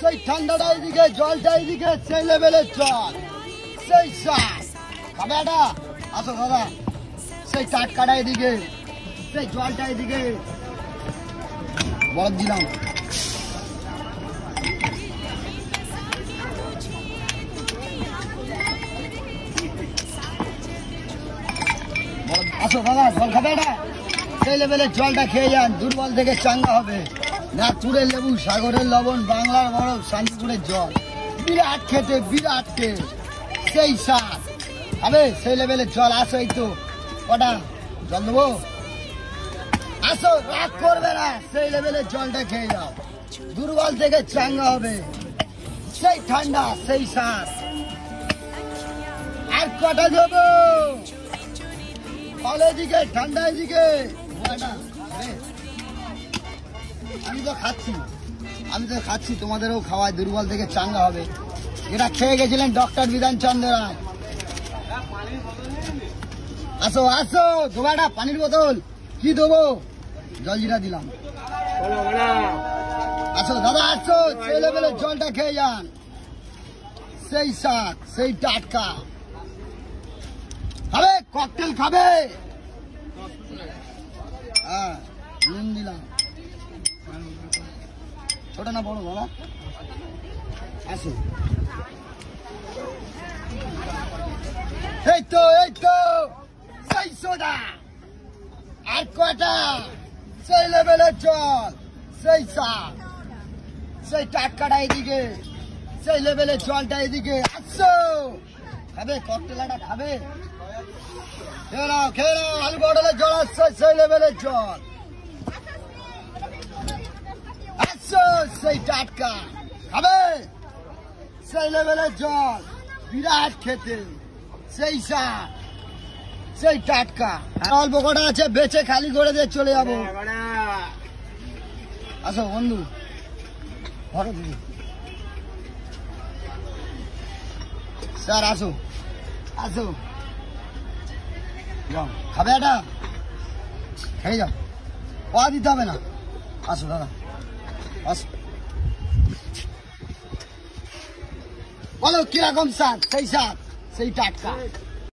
সেই ঠান্ডাটা এইদিকে, জলটা এইদিকে, সেই লেভেলের জল, সেই সাপ খাবে এটা। আসো দাদা, সেই টাটকাটা এদিকে, সেই জলটা এদিকে, বরফ দিলাম। আসো দাদা, জল খাবে এটা, সেই লেভেলের জলটা খেয়ে যান, দুর্বল থেকে চাঙ্গা হবে। নাগপুরের লেবু, সাগরের লবণ, বাংলার বরফ, শান্তিপুরের জল, বিরাট খেতে, বিরাট খেয়ে, সেই স্বাদ খাবে, সেই লেভেলের জল। আসো, এই তো কটা জল দেবো, আসো, রাগ করবে না, সেই লেভেলের জলটা খেয়ে যাও, দুর্বল থেকে চাঙ্গা হবে, সেই ঠান্ডা, সেই স্বাদ। আর কটা দেবো, ফল এদিকে, ঠান্ডা এদিকে। আমি তো খাচ্ছি, তোমাদেরও খাওয়াই, দুর্বল থেকে চাঙ্গা হবে। এটা খেয়ে গেছিলেন ডক্টর বিধানচন্দ্র রায়। আসো আসো, দোবাটা পানির বোতল, কি দেবো, জলজিরা দিলাম। আসো দাদা, আসো, সেই লেভেলের জলটা খেয়ে যান, সেই শাক, সেই টাটকা খাবে, ককটেল খাবে। হ্যাঁ, নুন দিলাম, ছোট না বড় বাবা। আসো, এই তো সেই সোডা, আর কটা, সেই লেভেলের জল, সেই শাক, সেই টাটকাটা এদিকে, সেই লেভেলের জলটা এদিকে। আসো, খাবে, ককটেলাটা খাবে, খেয়ে নাও, আলু বটলের জল আসছে, সেই লেভেলের জল। আসো, সেই টাটকা খাবে, সেই লেভেলের জল, বিরাট খেতে, সেই শাক, সেই টাটকা। অল্প কটা আছে, বেচে খালি করে দিয়ে চলে যাবো। আসো বন্ধু, ধরো দিদি, স্যার আসো, যাও, খাবে এটা, খেয়ে যাও, পা দিতে হবে না। আসো দাদা, আসো, বলো কিরকম স্বাদ, সেই টাটকা।